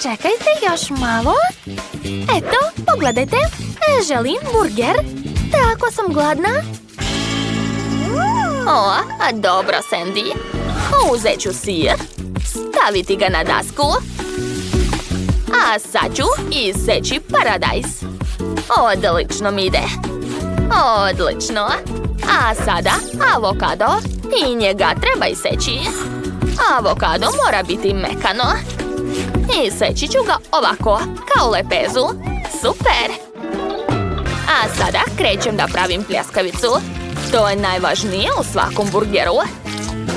Sačekajte još malo. Eto, pogledajte. Želim burger. Tako sam gladna. O, dobro, Sandy. Uzet ću sir, staviti ga na dasku, a sad ću iseći paradajz. Odlično mi ide. Odlično. A sada avokado i njega treba iseći. Avokado mora biti mekano. Iseći ću ga ovako, kao lepezu. Super! A sada krećem da pravim pljeskavicu. To je najvažnije u svakom burgeru.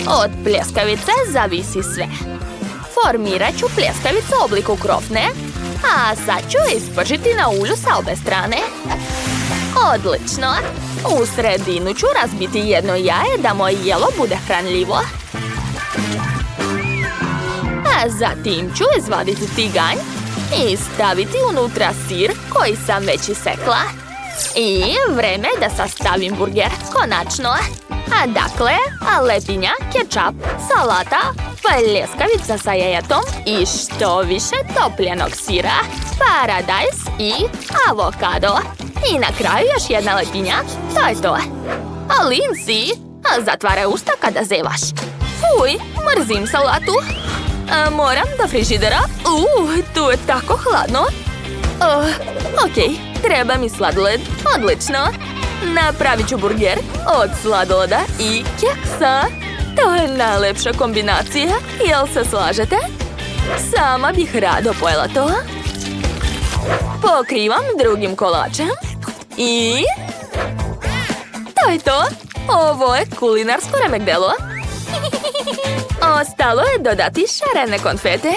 Od pljeskavice zavisi sve. Formirat ću pljeskavicu u obliku krofne, a sad ću ispržiti na ulju sa obe strane. Odlično! U sredinu ću razbiti jedno jaje da moje jelo bude hranljivo. A zatim ću izvaditi tiganj i staviti unutra sir koji sam već isekla. I vreme da sastavim burger, konačno. A dakle, lepinja, kečap, salata, pljeskavica sa jajetom i što više topljenog sira, paradajz i avokado. I na kraju još jedna lepinja, to je to. A Lindsay, zatvaraj usta kada zevaš. Fuj, mrzim salatu. Moram do frižidera. Tu je tako hladno. Okej, treba mi sladoled. Odlično. Napravit ću burger od sladoleda i keksa. To je najlepša kombinacija, jel se slažete? Sama bih rado pojela to. Pokrivam drugim kolačem. I... to je to. Ovo je kulinarsko remek delo. Ostalo je dodati šarene konfete.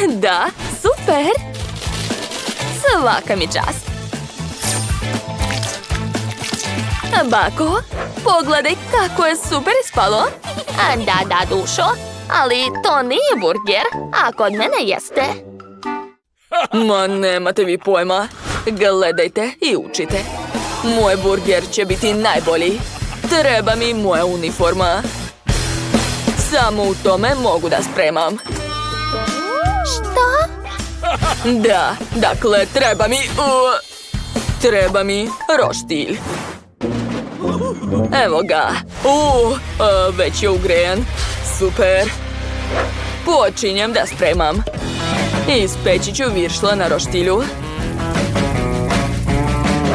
Da, super. Svaka mi čast. Bako, pogledaj kako je super ispalo. Da, dušo, ali to nije burger, a kod mene jeste. Ma nemate vi pojma. Gledajte i učite. Moj burger će biti najbolji. Treba mi moja uniforma. Samo u tome mogu da spremam. Šta? Da, dakle, treba mi roštilj. Evo ga. Već je ugrejan. Super. Počinjem da spremam. Ispeći ću viršla na roštilju.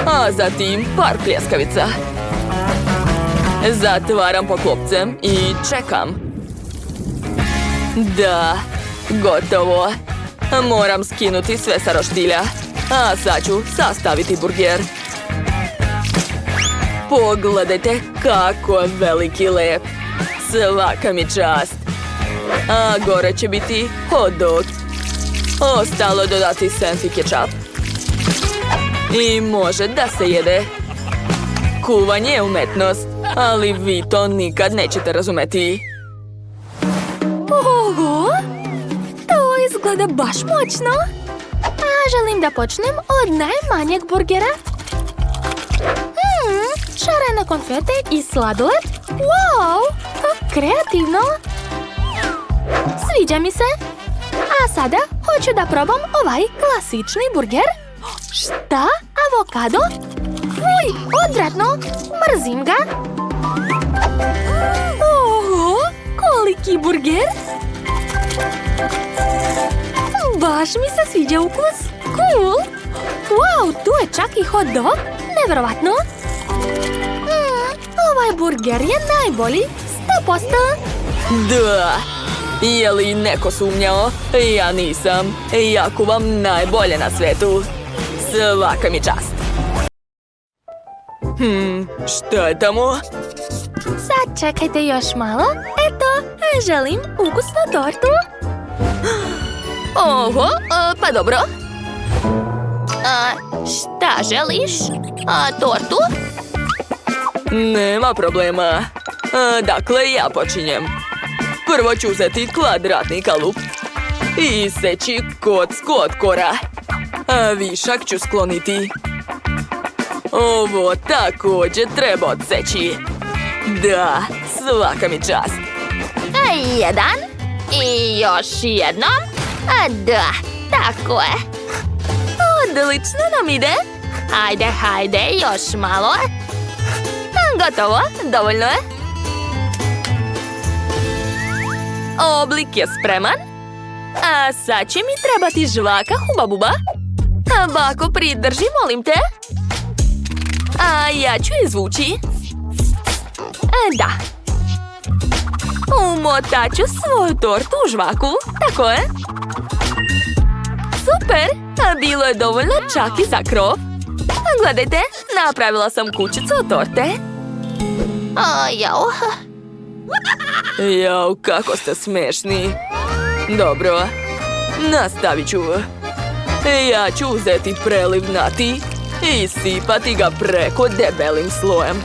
A zatim par pljeskavica. Zatvaram poklopcem i čekam. Da, gotovo. Moram skinuti sve sa roštilja. A sad ću sastaviti burger. Pogledajte kako je veliki i lep. Svaka mi čast. A gore će biti hot dog. Ostalo dodati senf i kečap. I može da se jede. Kuvanje je umetnost, ali vi to nikad nećete razumeti. Oho! To izgleda baš moćno. A želim da počnem od najmanjeg burgera. Šarene konfete i sladoled. Wow! Kreativno. Sviđa mi se. A sada hoću da probam ovaj klasični burger. Šta? Avokado? Uj, odvratno. Mrzim ga. Oho, koliki burger. Baš mi se sviđa ukus. Cool. Wow, tu je čak i hot dog. Nevjerovatno. Ovaj burger je najbolji. 100%. Da. Je li neko sumnjao? Ja nisam. Ja kuvam najbolje na svetu. Svaka mi čast. Šta je tamo? Sad čekajte još malo. Eto, želim ukusnu tortu. Oho, pa dobro. Šta želiš? Tortu? Nema problema. Dakle, ja počinjem. Prvo ću uzeti kvadratni kalup i iseći kocku od kora. Višak ću skloniti. Ovo također treba odseći. Da, svaka mi čast. Jedan. I još jednom. Da, Tako je. Odlično nam ide. Hajde, još malo. Gotovo, dovoljno je. Oblik je spreman. A sad će mi trebati žvaka Huba Buba. A bako, pridrži, molim te. A ja ću izvući. Da. Umotat ću svoju tortu u žvaku. Tako je. Super. A bilo je dovoljno čak i za krov. A gledajte, napravila sam kućicu od torte. Jao, kako ste smešni. Dobro, nastavit ću. Ja ću uzeti preliv nati i sipati ga preko debelim slojem.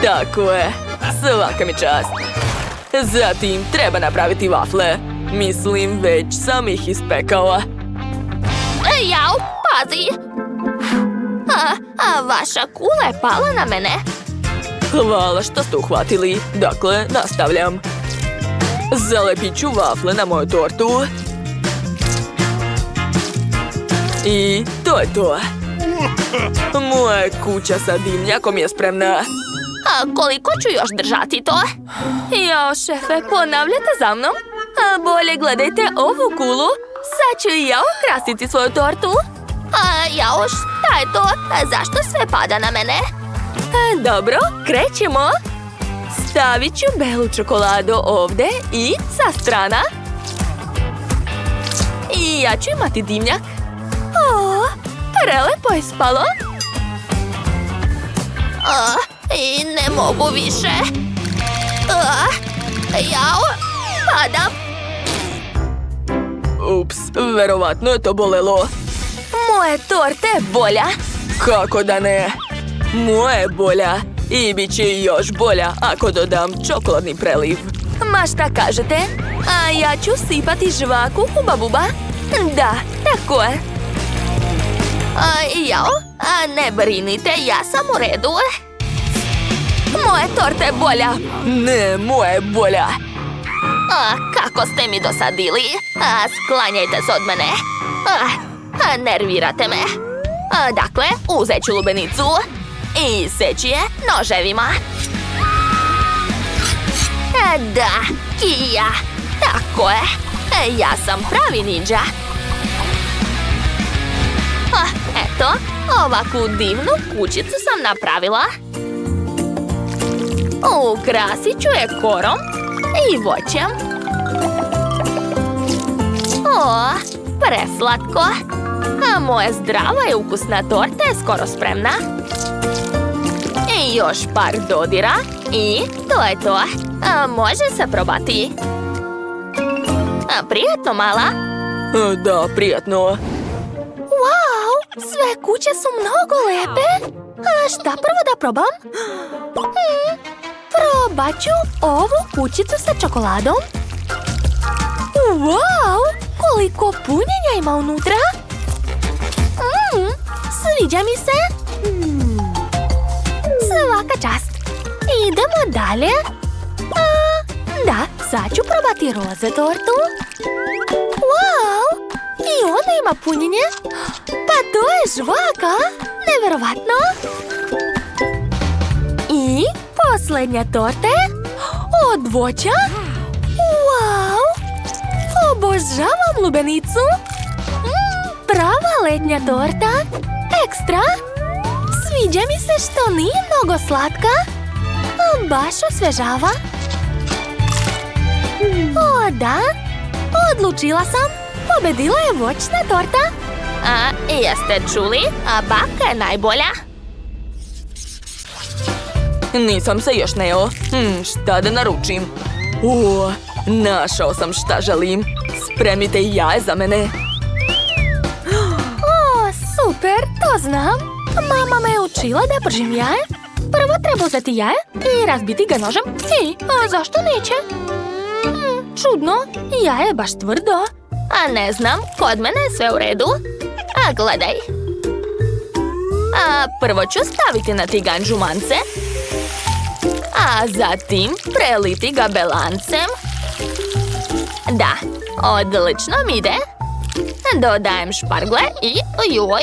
Tako je, svaka mi čast. Zatim treba napraviti vafle. Mislim, već sam ih ispekao. Jao, pazi! A vaša kula je pala na mene. Hvala što ste uhvatili. Dakle, nastavljam. Zalepit ću vafle na moju tortu. I to je to. Moja kuća sa dimnjakom je spremna. A koliko ću još držati to? Jao, šefe, ponavljate za mnom. A bolje gledajte ovu kulu. Sad ću i ja ukrasiti svoju tortu. Jao, šta je to? Zašto sve pada na mene? Dobro, krećemo. Stavit ću belu čokoladu ovdje i sa strana. I ja ću imati dimnjak. Prelepo je spalo. I ne mogu više. Jao, padam. Ups, verovatno je to bolelo. Moje torte je bolja. Kako da ne? Moja je bolja. I bit će još bolja ako dodam čokoladni preliv. Ma šta kažete? A ja ću sipati žvaku Huba Buba. Da, tako je. Jao, ne brinite, ja sam u redu. Moje torte je bolja. Ne, moja je bolja. Kako ste mi dosadili. Sklanjajte se od mene. Nervirate me. Dakle, uzet ću lubenicu i seći je noževima. Da, Kija. Tako je. Ja sam pravi ninja. Eto, ovakvu divnu kućicu sam napravila. Ukrasit ću je korom i voćem. Preslatko. A moja zdrava i ukusna torta je skoro spremna. I još par dodira i to je to. Može se probati. Prijatno, mala? Da, prijatno. Wow, sve kuće su mnogo lepe. Šta prvo da probam? Probat ću ovu kućicu sa čokoladom. Wow, koliko punjenja ima unutra. Sviđa mi se. Svaka čast. Idemo dalje. Da, sad ću probati roze tortu. Wow, i ona ima punjenje. Pa to je žvaka. Neverovatno. I posljednja torta od voća. Wow, obožavam lubenicu. Prava letnja torta. Ekstra. Sviđa mi se što nije mnogo slatka. Baš osvežava. Da, odlučila sam. Pobedila je voćna torta. Jeste čuli? Baka je najbolja. Nisam se još nejeo. Šta da naručim? Našao sam šta želim. Spremite jaje za mene. Super, to znam. Mama me je učila da pržim jaje. Prvo treba uzeti jaje i razbiti ga nožem. Zašto neće? Čudno, jaje je baš tvrdo. Ne znam, kod mene je sve u redu. Gledaj. Prvo ću staviti na tiganj žumance. A zatim preliti ga belancem. Da, Odlično mi ide. Dodajem špargle i joj.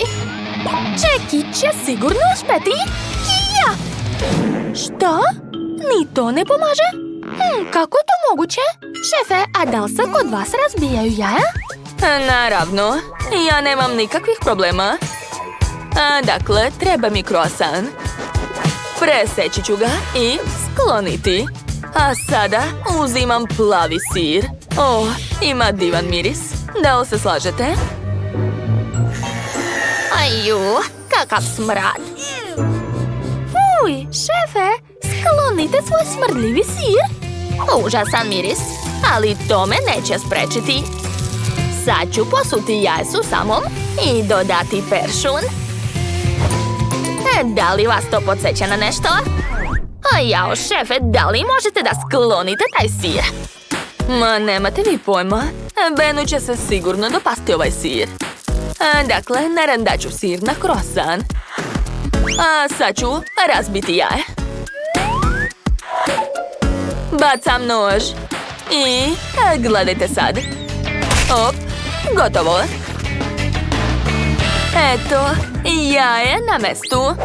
Čeki će sigurno uspeti. Ja! Što? Ni to ne pomaže? Kako je to moguće? Šefe, a da li se kod vas razbijaju jaja? Naravno, ja nemam nikakvih problema. Dakle, treba mi croissant. Preseći ću ga i skloniti. A sada uzimam plavi sir. Ima divan miris. Da li se slažete? Aju, kakav smrad. Uj, šefe, sklonite svoj smrdljivi sir. Užasan miris, ali to me neće sprečiti. Sad ću posuti jaje samom i dodati peršun. Da li vas to podsjeća na nešto? Jao, šefe, da li možete da sklonite taj sir? Ma, nemate vi pojma. Benu će se sigurno dopasti ovaj sir. Dakle, narandat ću sir na croissant. A sad ću razbiti jaje. Bacam nož. I gledajte sad. Op, gotovo. Eto, jaje na mestu.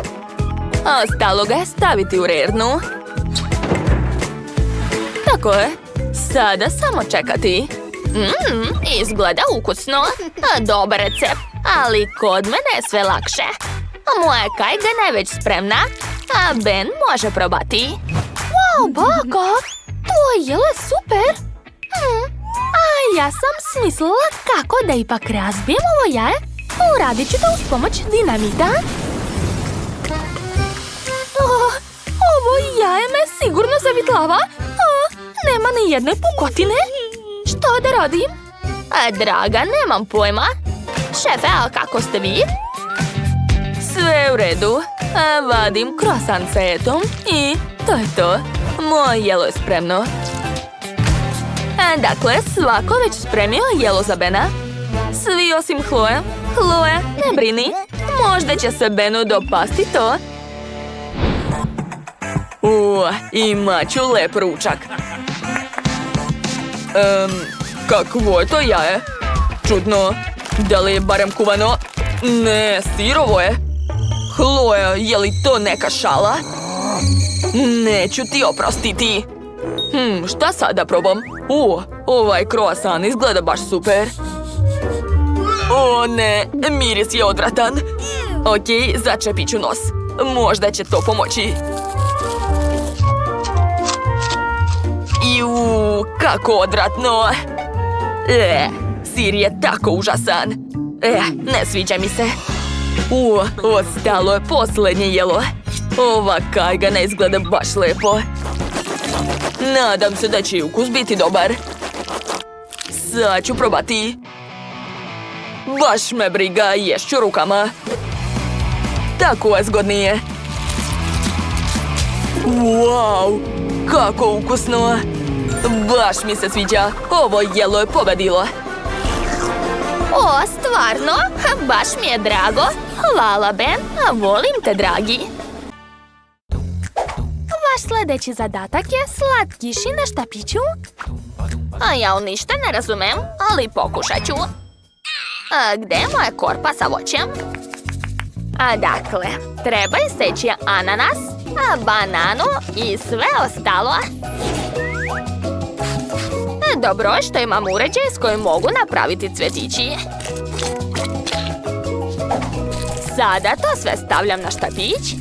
Ostalo ga je staviti u rernu. Tako je. Sada samo čekati. Izgleda ukusno. Dobar recept, ali kod mene je sve lakše. Moja kajgana je već spremna, a Ben može probati. Wow, baka, to jelo je super. A ja sam smislila kako da ipak razbijem ovo jaje. Uradit ću to uz pomoć dinamita. Ovo jaje me sigurno zavitlava. Nema ni jedne pukotine. Što da radim? Draga, nemam pojma. Šefe, a kako ste vi? Sve u redu. Vadim croissant sa etom i to je to. Moje jelo je spremno. Dakle, svako već spremio jelo za Bena. Svi osim Chloe. Chloe, ne brini. Možda će se Benu dopasti to. Imat ću lep ručak. Kakvo je to jaje? Čudno. Da li je barem kuvano? Ne, sirovo je. Chloe, je li to neka šala? Neću ti oprostiti. Šta sad da probam? Ovaj croissant izgleda baš super. O ne, miris je odvratan. Ok, začepit ću nos. Možda će to pomoći. Kako odvratno. Sir je tako užasan. Ne sviđa mi se. Ostalo je posljednje jelo. Ova kajga ne izgleda baš lepo. Nadam se da će ukus biti dobar. Sad ću probati. Baš me briga, ješću rukama. Tako je zgodnije. Wow, kako ukusno. Baš mi se sviđa. Ovo jelo je pobedilo. Stvarno? Baš mi je drago. Hvala, Ben. Volim te, dragi. Vaš sljedeći zadatak je slatkiši na štapiću. Ja ništa ne razumem, ali pokušat ću. Gde je moja korpa sa voćem? Dakle, treba iseći ananas, bananu i sve ostalo. Dobro je što imam uređaj s kojim mogu napraviti cvjetići. Sada to sve stavljam na štapić.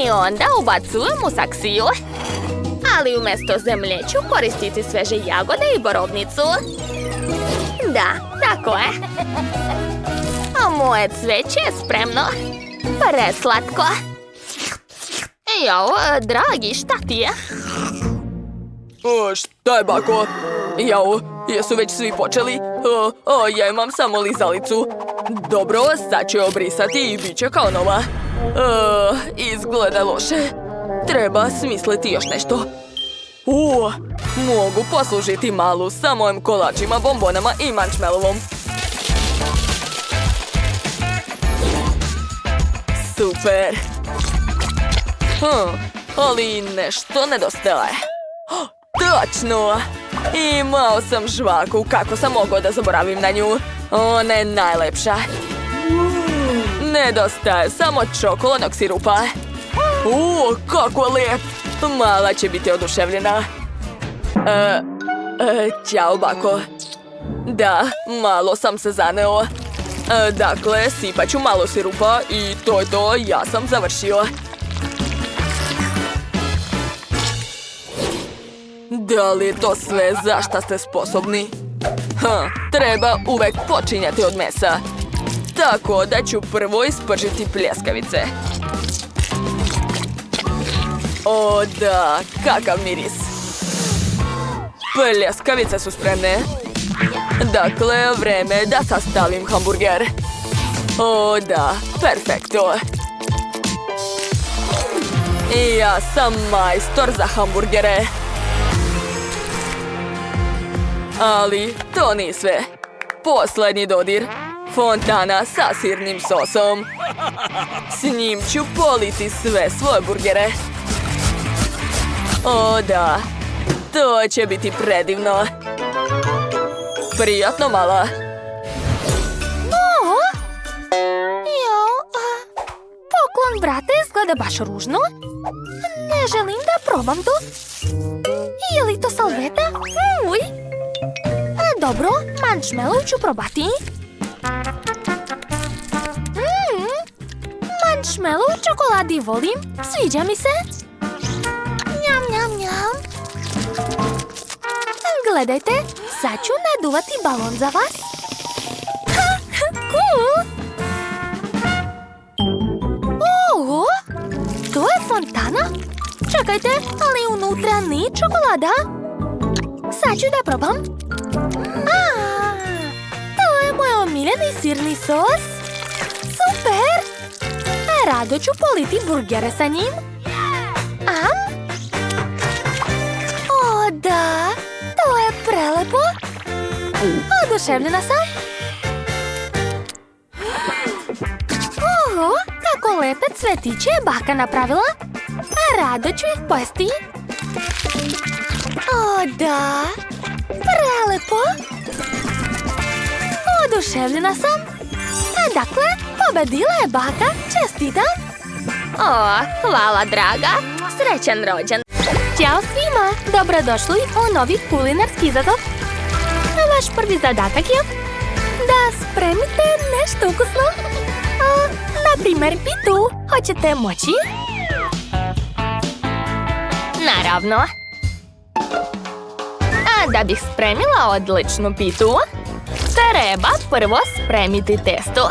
I onda ubacujem u saksiju. Ali umjesto zemlje ću koristiti sveže jagode i borovnicu. Da, tako je. A moje cveće je spremno. Preslatko. Jao, dragi, šta ti je? Šta je, bako? Jao, jesu već svi počeli? Ja imam samo lizalicu. Dobro, sad ću je obrisati i bit će kao nova. Izgleda loše. Treba smisliti još nešto. Mogu poslužiti malu sa mojim kolačima, bombonama i marshmallovom. Super. Ali nešto nedostaje. Točno! Imao sam žvaku, kako sam mogao da zaboravim na nju. Ona je najlepša. Nedostaje samo čokoladnog sirupa. Kako lijep! Mala će biti oduševljena. Ćao, bako. Da, malo sam se zaneo. Dakle, sipat ću malo sirupa i to je to, ja sam završio. Da li je to sve za šta ste sposobni? Treba uvek počinjati od mesa. Tako da ću prvo ispržiti pljeskavice. O da, kakav miris. Pljeskavice su spremne. Dakle, vreme je da sastavim hamburger. O da, perfekto. Ja sam majstor za hamburgere. Ali to nije sve. Poslednji dodir. Fontana sa sirnim sosom. S njim ću politi sve svoje burgere. O da, to će biti predivno. Prijatno, mala. Poklon, brate, izgleda baš ružno. Ne želim da probam to. Je li to salveta? Uj. Dobro, marshmallow ću probati. Marshmallow u čokoladi volim. Sviđa mi se. Njam, njam, njam. Gledajte, sad ću naduvati balon za vas. Cool! Oho! To je fontana? Čekajte, ali unutra nije čokolada. Sad ću da probam. To je moj omiljeni sirni sos. Super! Rado ću politi burgere sa njim. O da, to je prelepo. Oduševljena sam. Oho, kako lepe cvetiće je baka napravila. Rado ću ih pojesti. O da, prelepo. Oduševljena sam. Dakle, pobedila je baka. Čestitam. Hvala, draga. Srećan rođendan. Ćao svima! Dobrodošli u novi kulinarski izazov. Vaš prvi zadatak je da spremite nešto ukusno. Na primjer, pitu. Hoćete moći? Naravno. A da bih spremila odličnu pitu, treba prvo spremiti testo.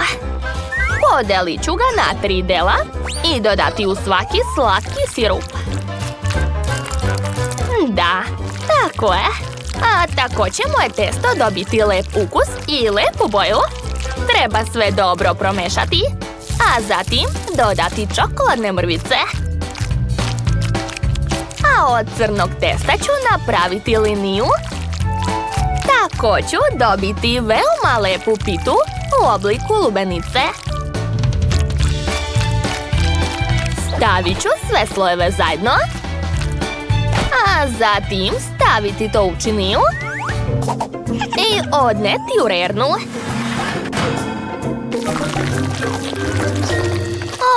Podelit ću ga na 3 dela i dodati u svaki slatki sirup. Da, tako je. A tako će moje testo dobiti lep ukus i lepu boju. Treba sve dobro promešati, a zatim dodati čokoladne mrvice. A od crnog testa ću napraviti liniju. Tako ću dobiti veoma lepu pitu u obliku lubenice. Stavit ću sve slojeve zajedno. A zatim staviti to u činiju i odneti u rernu.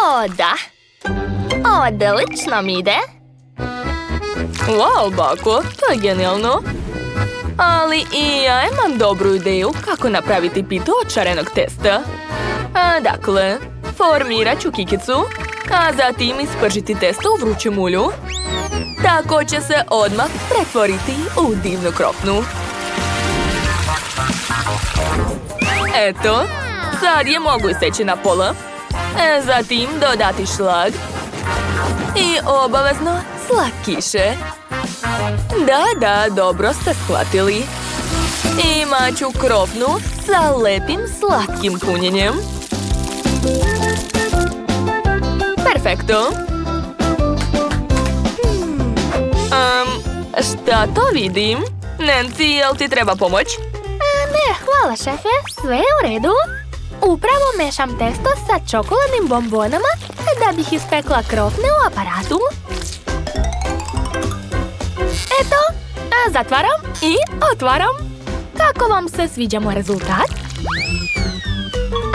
O da, odlično mi ide. Wow, bako, to je genijalno. Ali i ja imam dobru ideju kako napraviti pitu od šarenog testa. Dakle, formirat ću kikicu, a zatim ispržiti testo u vrućem ulju. Tako će se odmah pretvoriti u divnu krofnu. Eto, sad je mogu iseći na pola. Zatim dodati šlag. I obavezno slatkiše. Da, dobro ste shvatili. Imat ću krofnu sa lepim slatkim punjenjem. Perfekto. Šta to vidim? Nancy, jel ti treba pomoć? Ne, hvala šefe, sve je u redu. Upravo mešam testo sa čokoladnim bombonama da bih ispekla krofne u aparatu. Eto, Zatvaram i otvaram. Kako vam se sviđa moj rezultat?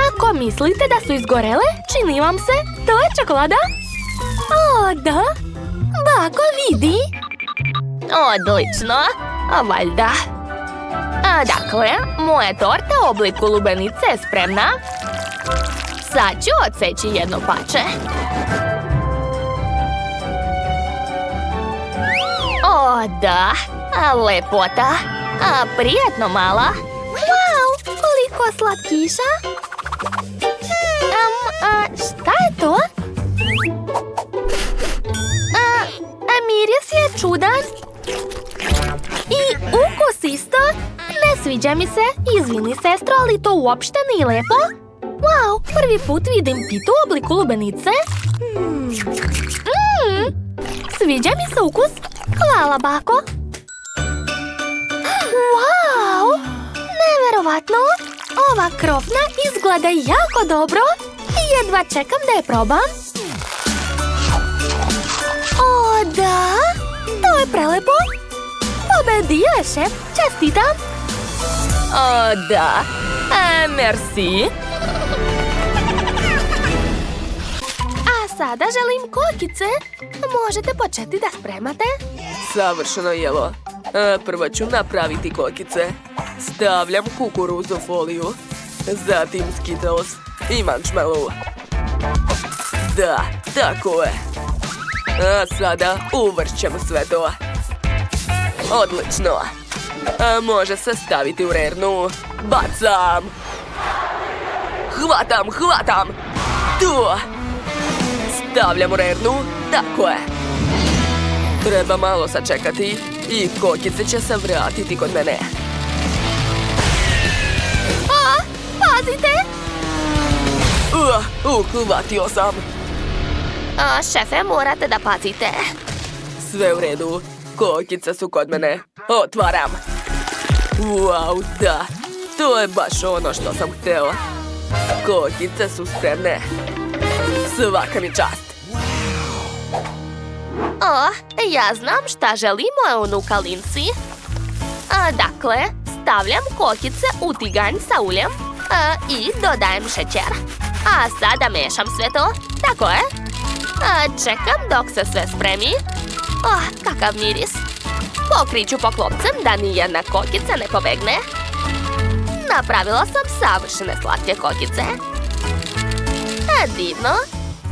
Ako mislite da su izgorele, čini vam se, to je čokolada? O, da. Bako, vidi. Odlično, valjda. Dakle, moja torta u obliku lubenice je spremna. Sad ću odseći jedno pače. O, da, lepota. Prijatno mala. Wow, koliko slatkiša. Šta je to? Miris je čudan. I ukus isto. Ne sviđa mi se. Izvini, sestro, ali to uopšte nije lepo. Wow, prvi put vidim pitu u obliku lubenice. Sviđa mi se ukus. Hvala, bako. Wow, neverovatno. Ova krofna izgleda jako dobro. Jedva čekam da je probam. O, da. To je prelepo. Pobedio je šef. Čestitam. O, da. Merci. A sada želim kokice. Možete početi da spremate? Savršeno jelo. Prvo ću napraviti kokice. Stavljam kukuruzu foliju. Zatim Skittles i marshmallow. Da, tako je. A sada uvršćem sve to. Odlično. Može se staviti u rernu. Bacam. Hvatam. Tu. Stavljam u rernu. Tako je. Treba malo sačekati i kokice će se vratiti kod mene. Pazite! Uhvatio sam. Šefe, morate da pazite. Sve u redu. Kokice su kod mene. Otvaram. Wow, da. To je baš ono što sam hteo. Kokice su spremne. Svaka mi čast. Ja znam šta želi moja unuka Lindsay. Dakle, stavljam kokice u tiganj sa uljem i dodajem šećer. A sada mešam sve to. Tako je. Čekam dok se sve spremi. Kakav miris. Pokriću poklopcem da nijedna kokica ne pobegne. Napravila sam savršene slatke kokice. Divno.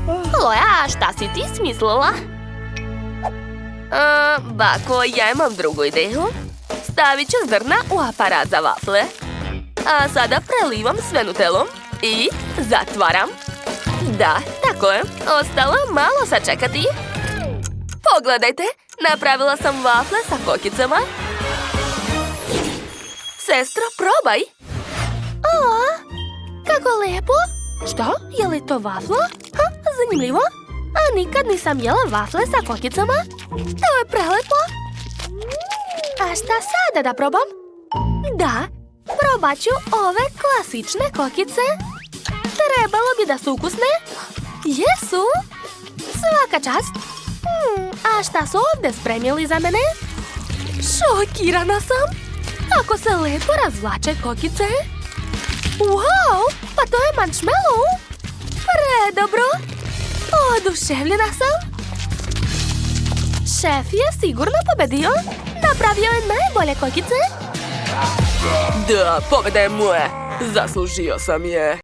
Chloe, šta si ti smislila? Bako, ja imam drugu ideju. Stavit ću zrna u aparat za vafle. A sada prelivam sve nutelom i zatvaram. Da, tako je. Ostalo je malo sačekati. Pogledajte, napravila sam vafle sa kokicama. Sestro, probaj. Kako lepo. Što? Je li to vafla? Zanimljivo. A nikad nisam jela vafle sa kokicama. To je prelepo. A šta sada da probam? Da, probat ću ove klasične kokice. Trebalo bi da su ukusne. Jesu. Svaka čast. A šta su ovdje spremili za mene? Šokirana sam. Kako se lepo razvlače kokice. Wow, pa to je marshmallow. Predobro. Oduševljena sam. Šef je sigurno pobedio. Napravio je najbolje kokice. Da, pobeda je moja. Zaslužio sam je.